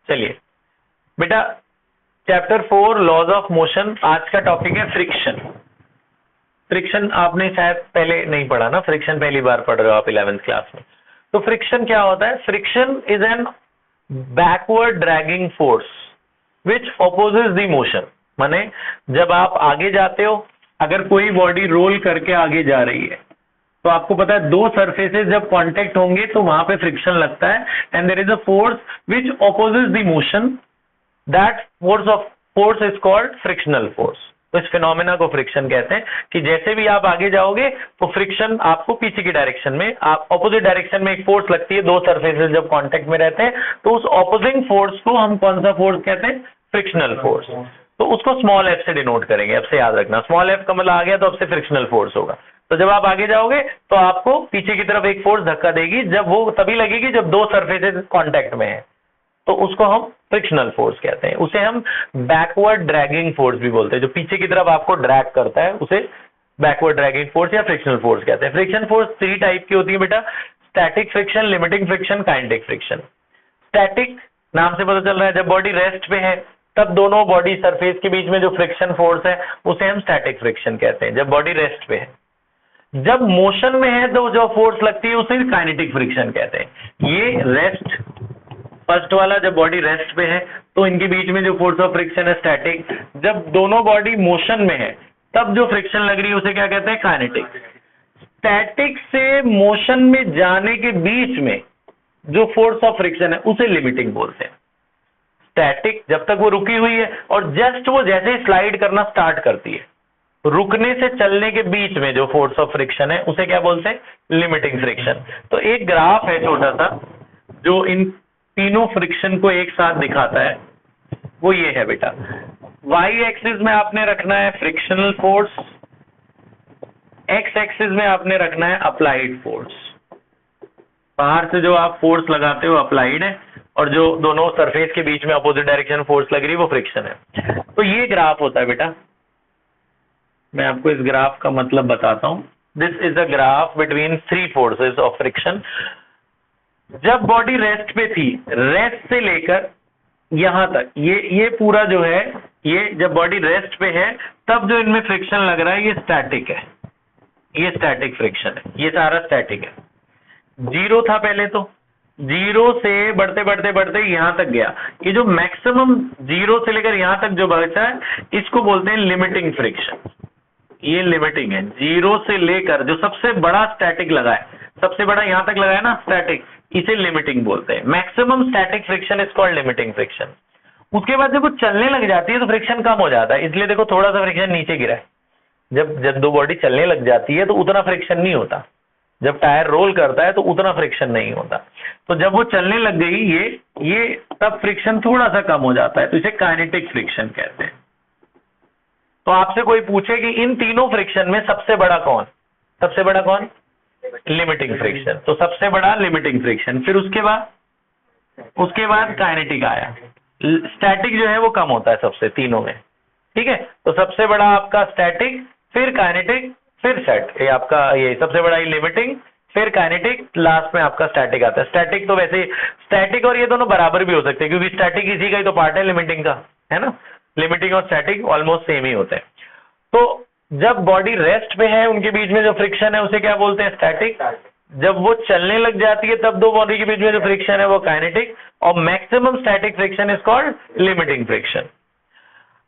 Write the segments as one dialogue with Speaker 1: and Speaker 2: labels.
Speaker 1: चलिए बेटा, chapter 4 laws of motion, आज का टॉपिक है फ्रिक्शन। फ्रिक्शन आपने शायद पहले नहीं पढ़ा ना, फ्रिक्शन पहली बार पढ़ रहे हो आप 11th क्लास में। तो फ्रिक्शन क्या होता है? Friction is an backward dragging force which opposes the motion. माने जब आप आगे जाते हो, अगर कोई बॉडी रोल करके आगे जा रही है तो आपको पता है दो सरफेसेस जब कांटेक्ट होंगे तो वहां पे फ्रिक्शन लगता है, and there is a force which opposes the motion, that force is called frictional force. तो इस फिनोमेना को फ्रिक्शन कहते हैं कि जैसे भी आप आगे जाओगे तो फ्रिक्शन आपको पीछे की डायरेक्शन में, आप ऑपोजिट डायरेक्शन में एक फोर्स लगती है, दो सरफेसेस जब कांटेक्ट में रहते हैं तो उस ऑपोजिंग फोर्स को हम कौन सा फोर्स कहते हैं? Frictional force. तो उसको स्मॉल एफ से डिनोट करेंगे, अब से याद रखना, स्मॉल एफ का मतलब आ गया तो अब से फ्रिक्शनल फोर्स होगा। तो जब आप आगे जाओगे तो आपको पीछे की तरफ एक फोर्स धक्का देगी, जब वो तभी लगेगी जब दो सरफेसेस कांटेक्ट में है, तो उसको हम फ्रिक्शनल फोर्स कहते हैं। उसे हम बैकवर्ड ड्रैगिंग फोर्स भी बोलते हैं, जो पीछे की तरफ आपको ड्रैग करता है उसे बैकवर्ड ड्रैगिंग फोर्स या फ्रिक्शनल फोर्स कहते हैं। फ्रिक्शन फोर्स 3 टाइप की होती है बेटा, static friction, limiting friction, kinetic friction. Static नाम से पता चल रहा है जब बॉडी रेस्ट पे है तब दोनों बॉडी सरफेस के बीच में जो फ्रिक्शन फोर्स है उसे हम स्टैटिक फ्रिक्शन कहते हैं, जब बॉडी रेस्ट पे है। जब मोशन में है तो जो फोर्स लगती है उसे काइनेटिक फ्रिक्शन कहते हैं। ये रेस्ट, फर्स्ट वाला जब बॉडी रेस्ट पे है तो इनके बीच में जो फोर्स ऑफ फ्रिक्शन है स्टैटिक। जब दोनों बॉडी मोशन में है तब जो फ्रिक्शन लग रही है उसे क्या कहते हैं? काइनेटिक। स्टैटिक से मोशन में जाने के बीच में जो फोर्स ऑफ फ्रिक्शन है उसे लिमिटिंग बोलते हैं। स्टैटिक जब तक वो रुकी हुई है और जस्ट वो जैसे ही स्लाइड करना स्टार्ट करती है, रुकने से चलने के बीच में जो फोर्स ऑफ फ्रिक्शन है उसे क्या बोलते हैं? Limiting friction. तो एक ग्राफ है छोटा सा जो इन तीनों फ्रिक्शन को एक साथ दिखाता है, वो ये है बेटा। वाई एक्सिस में आपने रखना है फ्रिक्शनल फोर्स, एक्स एक्सिस में आपने रखना है अप्लाइड फोर्स। बाहर से जो आप फोर्स लगाते हो अप्लाइड है, और जो दोनों सरफेस के बीच में अपोजिट डायरेक्शन फोर्स लग रही है वो फ्रिक्शन है। तो ये ग्राफ होता है बेटा, मैं आपको इस ग्राफ का मतलब बताता हूं। This is a graph between 3 forces of friction. जब बॉडी रेस्ट पे थी, रेस्ट से लेकर यहां तक, ये पूरा जो है, ये जब बॉडी रेस्ट पे है तब जो इनमें फ्रिक्शन लग रहा है ये स्टैटिक है, ये स्टैटिक फ्रिक्शन है, ये सारा स्टैटिक है। जीरो था पहले, तो जीरो से बढ़ते बढ़ते बढ़ते यहां तक गया। ये जो मैक्सिमम जीरो से लेकर यहां तक जो बचा है इसको बोलते हैं लिमिटिंग फ्रिक्शन। ये लिमिटिंग है, जीरो से लेकर जो सबसे बड़ा स्टैटिक लगा है, सबसे बड़ा यहां तक लगा है ना स्टैटिक, इसे लिमिटिंग बोलते हैं। Maximum static friction is called limiting friction. उसके बाद जब वो चलने लग जाती है तो फ्रिक्शन कम हो जाता है, इसलिए देखो थोड़ा सा फ्रिक्शन नीचे गिरा है। जब दो बॉडी चलने लग जाती है तो उतना फ्रिक्शन नहीं होता, जब टायर रोल करता है तो उतना फ्रिक्शन नहीं होता। तो जब वो चलने लग गई ये तब फ्रिक्शन थोड़ा सा कम हो जाता है, तो इसे काइनेटिक फ्रिक्शन कहते हैं। तो आपसे कोई पूछे कि इन तीनों फ्रिक्शन में सबसे बड़ा कौन? सबसे बड़ा कौन? Limiting friction. तो सबसे बड़ा लिमिटिंग फ्रिक्शन, फिर उसके बाद काइनेटिक आया। स्टैटिक जो है वो कम होता है सबसे तीनों में, ठीक है। तो सबसे बड़ा आपका स्टैटिक, फिर काइनेटिक, फिर सेट, ये आपका ये सबसे बड़ा लिमिटिंग, फिर काइनेटिक, लास्ट में आपका स्टैटिक आता है। स्टैटिक तो वैसे स्टैटिक और ये दोनों बराबर भी हो सकते हैं क्योंकि स्टैटिक इसी का ही तो पार्ट है लिमिटिंग का, है ना। लिमिटिंग और स्टैटिक ऑलमोस्ट सेम ही होते हैं। तो जब बॉडी रेस्ट पे है उनके बीच में जो फ्रिक्शन है उसे क्या बोलते हैं? स्टैटिक। जब वो चलने लग जाती है तब दो बॉडी के बीच में जो फ्रिक्शन है वो काइनेटिक, और maximum static friction is called limiting friction.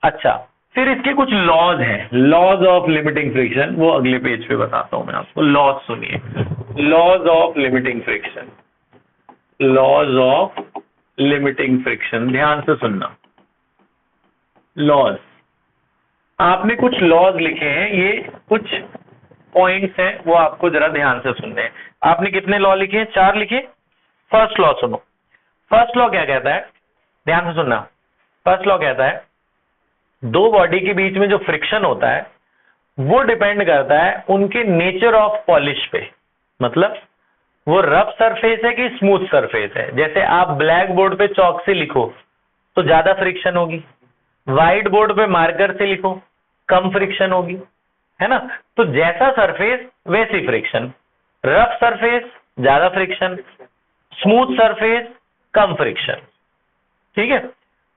Speaker 1: अच्छा, फिर इसके कुछ लॉज हैं, लॉज ऑफ लिमिटिंग फ्रिक्शन, वो अगले पेज पे बताता हूं मैं आपको। लॉज सुनिए, laws of limiting friction, laws of limiting friction, ध्यान से सुनना। लॉज, आपने कुछ लॉज लिखे हैं, ये कुछ पॉइंट्स हैं, वो आपको जरा ध्यान से सुनने हैं। आपने कितने लॉ लिखे हैं? 4 लिखे। फर्स्ट लॉ सुनो। फर्स्ट लॉ क्या कहता है? ध्यान से सुनना। फर्स्ट लॉ कहता है दो बॉडी के बीच में जो फ्रिक्शन होता है वो डिपेंड करता है उनके नेचर ऑफ पॉलिश पे, मतलब वो रफ सरफेस है कि स्मूथ सरफेस है। जैसे आप ब्लैक बोर्ड पे चौक से लिखो तो ज्यादा फ्रिक्शन होगी, व्हाइट बोर्ड पे मार्कर से लिखो कम फ्रिक्शन होगी, है ना। तो जैसा सरफेस वैसी फ्रिक्शन, रफ सरफेस ज्यादा फ्रिक्शन, स्मूथ सरफेस कम फ्रिक्शन। ठीक है।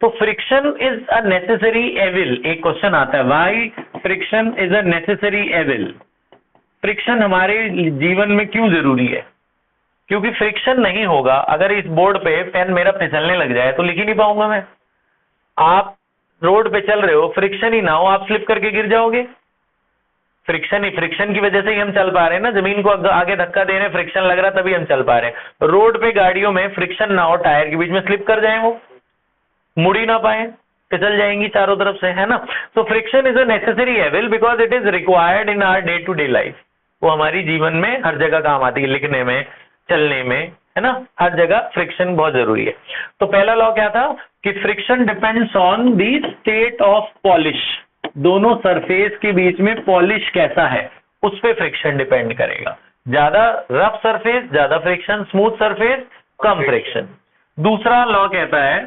Speaker 1: तो friction is a necessary evil, एक क्वेश्चन आता है, why friction is a necessary evil, friction हमारे जीवन में क्यों जरूरी है? क्योंकि फ्रिक्शन नहीं होगा, अगर इस बोर्ड पे पेन मेरा फिसलने लग जाए तो लिख ही नहीं पाऊंगा मैं। आप रोड पे चल रहे हो, फ्रिक्शन ही ना हो, आप स्लिप करके गिर जाओगे। फ्रिक्शन की वजह से ही हम चल पा रहे हैं ना, जमीन को आगे धक्का दे रहे हैं, फ्रिक्शन लग रहा है तभी हम चल पा रहे हैं। रोड पे गाड़ियों में फ्रिक्शन ना हो, टायर के बीच में स्लिप कर जाए, वो मुड़ ही ना पाए, फिसल जाएंगी चारों तरफ से, है ना। तो friction is a necessary evil because it is required in our day to day life. वो हमारी जीवन में हर जगह काम आती है, लिखने में, चलने में, है ना, हर जगह फ्रिक्शन बहुत जरूरी है। तो पहला लॉ क्या था कि friction depends on the state of polish, दोनों सरफेस के बीच में पॉलिश कैसा है उस पे फ्रिक्शन डिपेंड करेगा। ज्यादा रफ सरफेस ज्यादा फ्रिक्शन, स्मूथ सरफेस कम फ्रिक्शन। दूसरा लॉ कहता है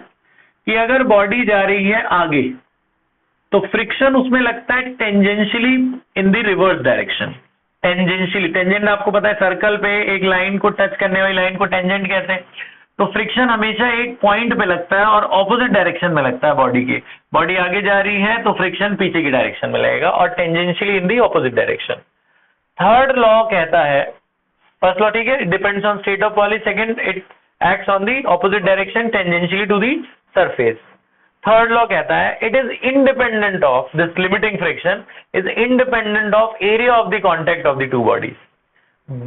Speaker 1: कि अगर बॉडी जा रही है आगे तो फ्रिक्शन उसमें लगता है tangentially in the reverse direction. Tangentially, tangent आपको पता है, सर्कल पे एक लाइन को टच करने वाली लाइन को टेंजेंट कहते हैं। तो फ्रिक्शन हमेशा एक पॉइंट पे लगता है और ऑपोजिट डायरेक्शन में लगता है बॉडी के। बॉडी आगे जा रही है तो फ्रिक्शन पीछे की डायरेक्शन में लगेगा और tangentially in the opposite direction. Third law कहता है, फर्स्ट लॉ ठीक है, it depends on state of polish, second it acts on the opposite direction tangentially to the surface. Third law कहता है it is independent of this limiting friction is independent of area of the contact of the two bodies.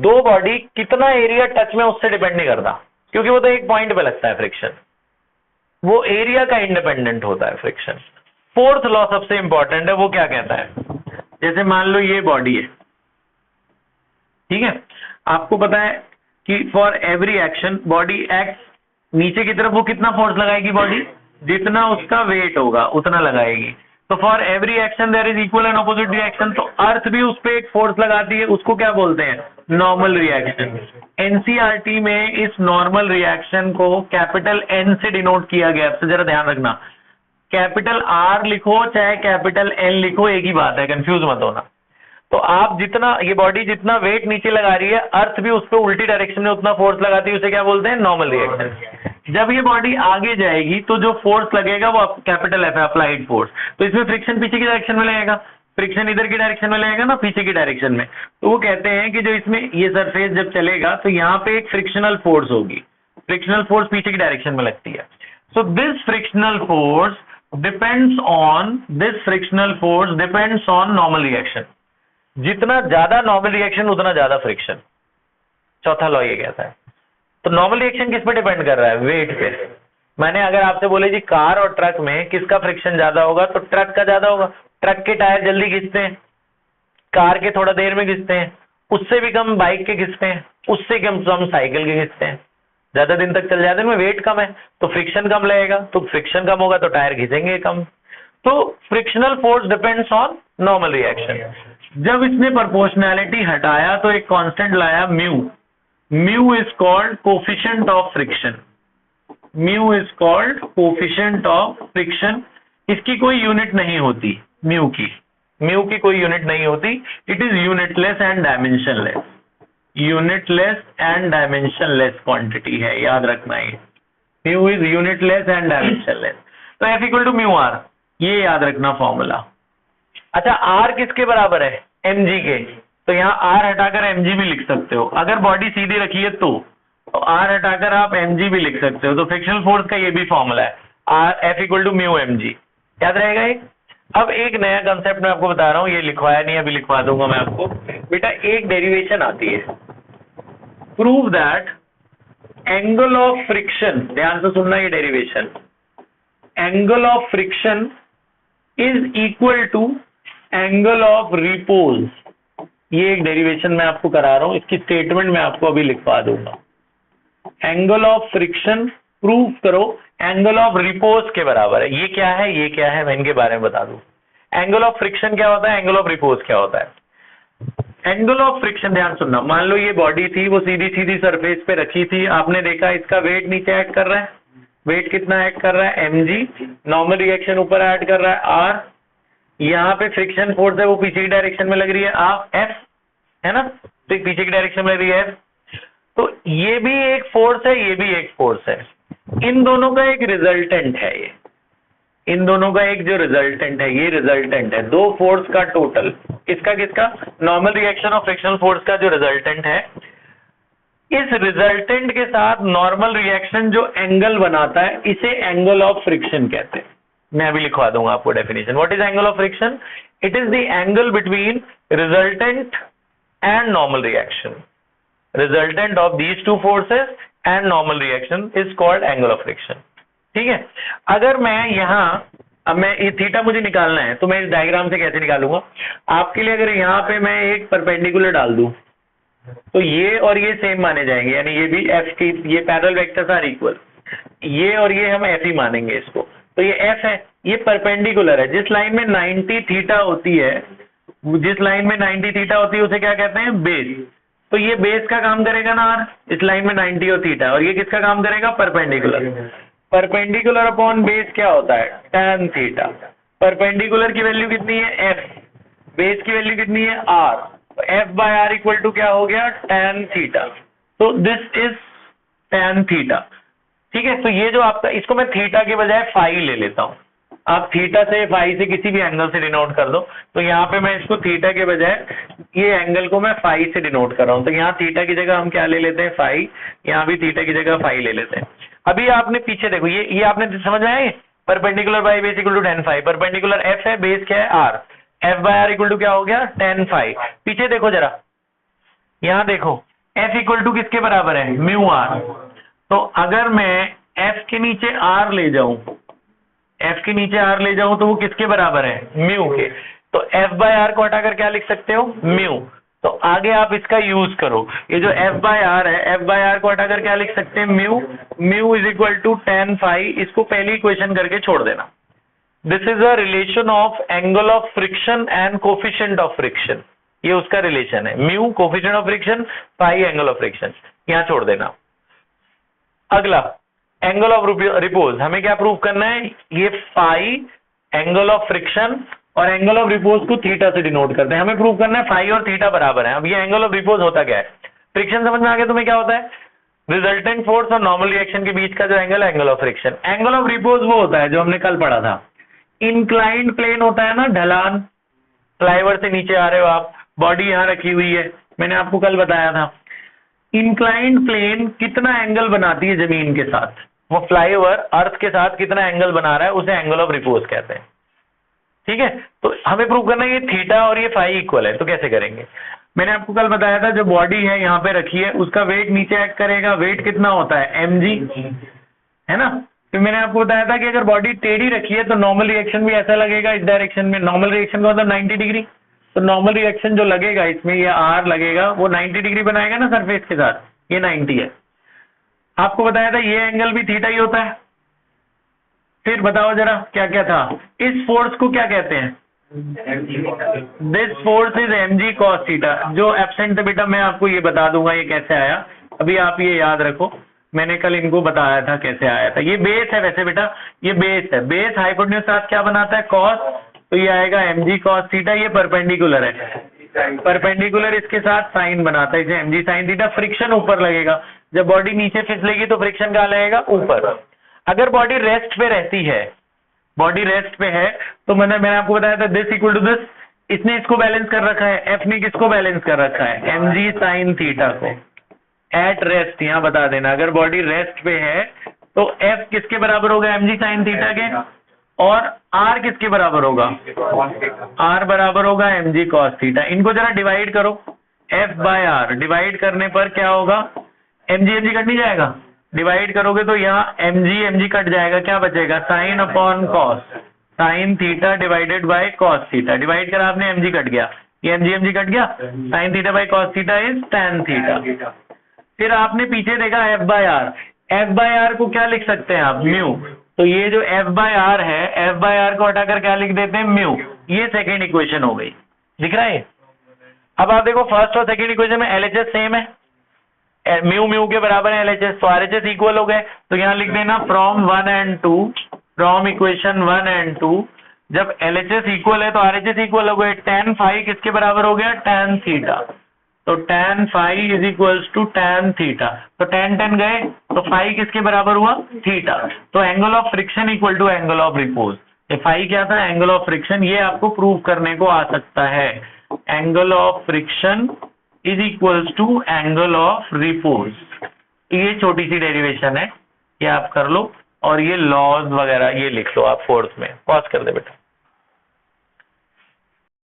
Speaker 1: दो body कितना area touch में उससे depend नहीं करता, क्योंकि वो तो एक पॉइंट पे लगता है फ्रिक्शन, वो एरिया का इंडिपेंडेंट होता है फ्रिक्शन। फोर्थ लॉ सबसे इंपॉर्टेंट है, वो क्या कहता है, जैसे मान लो ये बॉडी है, ठीक है, आपको पता है कि for every action body act, नीचे की तरफ वो कितना फोर्स लगाएगी बॉडी, जितना उसका वेट होगा उतना लगाएगी। तो for every action there is equal and opposite reaction, तो अर्थ भी उस पर एक फोर्स लगाती है, उसको क्या बोलते हैं, नॉर्मल रिएक्शन। एनसीईआरटी में इस नॉर्मल रिएक्शन को कैपिटल एन से डिनोट किया गया, तो जरा ध्यान रखना, कैपिटल आर लिखो चाहे कैपिटल एन लिखो एक ही बात है, कंफ्यूज मत होना। तो आप जितना, ये बॉडी जितना वेट नीचे लगा रही है, अर्थ भी उस पर उल्टी डायरेक्शन में उतना फोर्स लगाती है, उसे क्या बोलते हैं, नॉर्मल रिएक्शन। जब ये बॉडी आगे जाएगी तो जो फोर्स लगेगा वो कैपिटल एफ है, अप्लाइड फोर्स। तो इसमें फ्रिक्शन पीछे की डायरेक्शन में लगेगा, फ्रिक्शन इधर की डायरेक्शन में लगेगा ना, पीछे की डायरेक्शन में। तो वो कहते हैं कि जो इसमें ये सरफेस जब चलेगा तो यहाँ पे एक फ्रिक्शनल फोर्स होगी, फ्रिक्शनल फोर्स पीछे की डायरेक्शन में लगती है। So this frictional force depends on normal reaction. जितना ज्यादा नॉर्मल रिएक्शन उतना ज्यादा फ्रिक्शन। चौथा लॉ ये कहता है। तो नॉर्मल रिएक्शन किस पे डिपेंड कर रहा है, वेट पे। मैंने अगर आपसे बोले जी कार और ट्रक में किसका फ्रिक्शन ज्यादा होगा, तो ट्रक का ज्यादा होगा। ट्रक के टायर जल्दी घिसते हैं, कार के थोड़ा देर में घिसते हैं, उससे भी कम बाइक के घिसते हैं, उससे कम साइकिल के घिसते हैं, ज्यादा दिन तक चल जाते हैं, वेट कम है तो फ्रिक्शन कम लगेगा, तो फ्रिक्शन कम होगा तो टायर घिसेंगे कम। तो frictional force depends on normal reaction. जब इसने प्रोपोर्शनैलिटी हटाया तो एक कांस्टेंट लाया mu, mu is called coefficient of friction, mu is called coefficient of friction. इसकी कोई यूनिट नहीं होती, म्यू की कोई यूनिट नहीं होती, it is unitless and dimensionless, unitless and dimensionless quantity है, याद रखना है, mu is unitless and dimensionless. तो F equal to mu R, ये याद रखना फॉर्मूला। अच्छा, आर किसके बराबर है, mg के, तो यहाँ आर हटाकर mg भी लिख सकते हो। अगर बॉडी सीधी रखी है तो आर हटाकर आप mg भी लिख सकते हो। तो फ्रिक्शनल फोर्स का ये भी फॉर्मूला है, R F equal to mu mg, याद रहेगा ये। अब एक नया कंसेप्ट मैं आपको बता रहा हूँ, ये लिखवाया नहीं, अभी लिखवा दूंगा मैं आपको। बेटा एक डेरिवेशन आती है, prove that angle of friction, ध्यान से सुनना ये derivation, angle of friction is equal to angle of repose. ये एक डेरिवेशन मैं आपको करा रहा हूं, इसकी स्टेटमेंट मैं आपको अभी लिखवा दूंगा। एंगल ऑफ फ्रिक्शन प्रूव करो एंगल ऑफ रिपोज के बराबर है। ये क्या है, ये क्या है, मैं इनके बारे में बता दूं। एंगल ऑफ फ्रिक्शन क्या होता है, एंगल ऑफ रिपोज क्या होता है। एंगल ऑफ फ्रिक्शन, ध्यान सुनना, मान लो ये बॉडी थी, वो सीधी सीधी सरफेस पे रखी थी, आपने देखा इसका वेट नीचे ऐड कर रहा है, वेट कितना ऐड कर रहा है, mg, नॉर्मल रिएक्शन ऊपर ऐड कर रहा है r, यहाँ पे फ्रिक्शन फोर्स है वो पीछे की डायरेक्शन में लग रही है f, है ना, तो पीछे की डायरेक्शन में लग रही है f। तो ये भी एक फोर्स है, ये भी एक फोर्स है, इन दोनों का एक रिजल्टेंट है ये, इन दोनों का एक जो रिजल्टेंट है ये रिजल्टेंट है, दो फोर्स का टोटल, किसका किसका, नॉर्मल रिएक्शन और फ्रिक्शनल फोर्स का जो रिजल्टेंट है, इस रिजल्टेंट के साथ नॉर्मल रिएक्शन जो एंगल बनाता है इसे एंगल ऑफ फ्रिक्शन कहते हैं। मैं अभी लिखवा दूंगा आपको definition. What is angle of friction? It is the angle between resultant and normal reaction. Resultant of these two forces and normal reaction is called angle of friction. ठीक है, अगर मैं यहां, अब मैं ये थीटा मुझे निकालना है तो मैं इस डायग्राम से कैसे निकालूंगा आपके लिए? अगर यहाँ पे मैं एक परपेंडिकुलर डाल दूं तो ये और ये सेम माने जाएंगे, यानी ये भी एफ की, ये पैरेलल वेक्टर्स आर इक्वल, ये और ये हम एफ ही मानेंगे इसको। तो ये एफ है, ये परपेंडिकुलर है, जिस लाइन में 90 थीटा होती है, जिस लाइन में 90 थीटा होती है उसे क्या कहते हैं? बेस। तो ये बेस का काम करेगा ना आर, इस लाइन में 90 और थीटा, और ये किसका काम करेगा? परपेंडिकुलर। परपेंडिकुलर अपॉन बेस क्या होता है? tan theta. परपेंडिकुलर की वैल्यू कितनी है? एफ। बेस की वैल्यू कितनी है? R. F by R equal to क्या हो गया? tan theta. तो दिस इज tan थीटा। ठीक है, तो ये जो आपका, इसको मैं थीटा के बजाय फाई ले लेता हूं। आप थीटा से फाई से किसी भी एंगल से डिनोट कर दो, तो यहाँ पे मैं इसको थीटा के बजाय ये एंगल को मैं फाई से डिनोट कर रहा हूं। तो यहाँ थीटा की जगह हम क्या ले लेते हैं? फाई। यहाँ भी थीटा की जगह फाई ले लेते हैं। अभी आपने पीछे देखो, ये आपने समझ में आए? Perpendicular by base equal to tan phi. Perpendicular F है, बेस क्या है? R. F by R equal to क्या हो गया? tan phi. पीछे देखो जरा, यहाँ देखो एफ इक्वल टू किसके बराबर है? Mu R. तो अगर मैं एफ के नीचे आर ले जाऊं, एफ के नीचे आर ले जाऊं तो वो किसके बराबर है? म्यू के। तो एफ बाय आर को हटाकर क्या लिख सकते हो? म्यू। तो आगे आप इसका यूज करो, ये जो एफ बाय आर है, एफ बाय आर को हटाकर क्या लिख सकते हैं? Mu. Mu is equal to tan phi. इसको पहली इक्वेशन करके छोड़ देना। This is a relation of angle of friction and coefficient of friction. ये उसका रिलेशन है, mu coefficient of friction, phi angle of friction. यहां छोड़ देना। अगला एंगल ऑफ रिपोज, हमें क्या प्रूव करना है? ये फाई एंगल ऑफ फ्रिक्शन और एंगल ऑफ रिपोज को थीटा से डिनोट करते हैं। हमें प्रूव करना है फाई और थीटा बराबर है। अब ये एंगल ऑफ रिपोज होता क्या है? फ्रिक्शन समझ में आ गया तुम्हें क्या होता है? रिजल्टेंट फोर्स और नॉर्मल रिएक्शन के बीच का जो एंगल है, angle of friction. Angle of repose वो होता है जो हमने कल पढ़ा था, इंक्लाइंड प्लेन होता है ना, ढलान, फ्लाईओवर से नीचे आ रहे हो आप, बॉडी यहां रखी हुई है, मैंने आपको कल बताया था। इंक्लाइंड प्लेन कितना एंगल बनाती है जमीन के साथ, वो फ्लाईओवर अर्थ के साथ कितना एंगल बना रहा है, उसे एंगल ऑफ रिपोज कहते हैं। ठीक है, तो हमें प्रूव करना है ये थीटा और ये फाई इक्वल है। तो कैसे करेंगे? मैंने आपको कल बताया था, जो बॉडी है यहाँ पे रखी है, उसका वेट नीचे एक्ट करेगा। वेट कितना होता है? mg, है ना। फिर मैंने आपको बताया था कि अगर बॉडी टेढ़ी रखी है तो नॉर्मल रिएक्शन भी ऐसा लगेगा इस डायरेक्शन में। नॉर्मल रिएक्शन का मतलब 90 डिग्री। तो नॉर्मल रिएक्शन जो लगेगा इसमें, ये आर लगेगा, वो 90 डिग्री बनाएगा ना सरफेस के साथ, ये 90 है। आपको बताया था ये एंगल भी थीटा ही होता है। फिर बताओ जरा क्या क्या था? इस फोर्स को क्या कहते हैं? This force is mg cos theta. जो एब्सेंट थे बेटा मैं आपको ये बता दूंगा ये कैसे आया। अभी आप ये याद रखो, मैंने कल इनको बताया था कैसे आया था। ये बेस है वैसे बेटा, ये बेस है। बेस हाइपोटेन्यूज साथ क्या बनाता है? cos। तो ये आएगा mg cos थीटा। ये परपेंडिकुलर है, परपेंडिकुलर इसके साथ साइन बनाता है, इसे mg sin थीटा। फ्रिक्शन ऊपर लगेगा, जब बॉडी नीचे फिसलेगी तो फ्रिक्शन कहाँ लगेगा? ऊपर। अगर बॉडी रेस्ट पे रहती है, बॉडी रेस्ट पे है, तो मैंने आपको बताया था दिस इक्वल टू दिस, इसने इसको बैलेंस कर रखा है, एफ ने किसको बैलेंस कर रखा है? mg sin थीटा को। एट रेस्ट यहां बता देना, अगर बॉडी रेस्ट पे है तो एफ किसके बराबर होगा? mg sin थीटा के। और आर किसके बराबर होगा? आर बराबर होगा mg cos थीटा। इनको जरा डिवाइड करो, एफ बाय आर डिवाइड करने पर क्या होगा? mg कट नहीं जाएगा? डिवाइड करोगे तो यहाँ mg कट जाएगा, क्या बचेगा? Sine upon cos, sine theta divided by cos theta. Divide करा आपने, mg कट गया, ये mg कट गया, sine theta by cos theta is tan theta. फिर आपने पीछे देखा F by R, F by R को क्या लिख सकते हैं आप? म्यू। तो ये जो एफ बाय आर है, एफ बाय आर को हटाकर क्या लिख देते हैं? म्यू। ये सेकेंड इक्वेशन हो गई, दिख रहा है? अब आप देखो फर्स्ट और सेकेंड इक्वेशन में एलएचएस सेम है, म्यू म्यू के बराबर है एलएचएस, तो आरएचएस इक्वल हो गए। तो यहाँ लिख देना from 1 and 2, from equation 1 and 2, जब एलएचएस इक्वल है तो आरएचएस इक्वल हो गए। tan फाई किसके बराबर हो गया? tan theta. तो tan phi is equals to tan theta, तो tan गए तो phi किसके बराबर हुआ, थीटा। तो angle of friction equal to angle of repose. ये phi क्या था, एंगल ऑफ फ्रिक्शन, ये आपको प्रूव करने को आ सकता है। Angle of friction is equals to angle of repose. ये छोटी सी डेरिवेशन है, ये आप कर लो, और ये लॉज वगैरह ये लिख लो आप फोर्थ में। पॉज कर दे बेटा।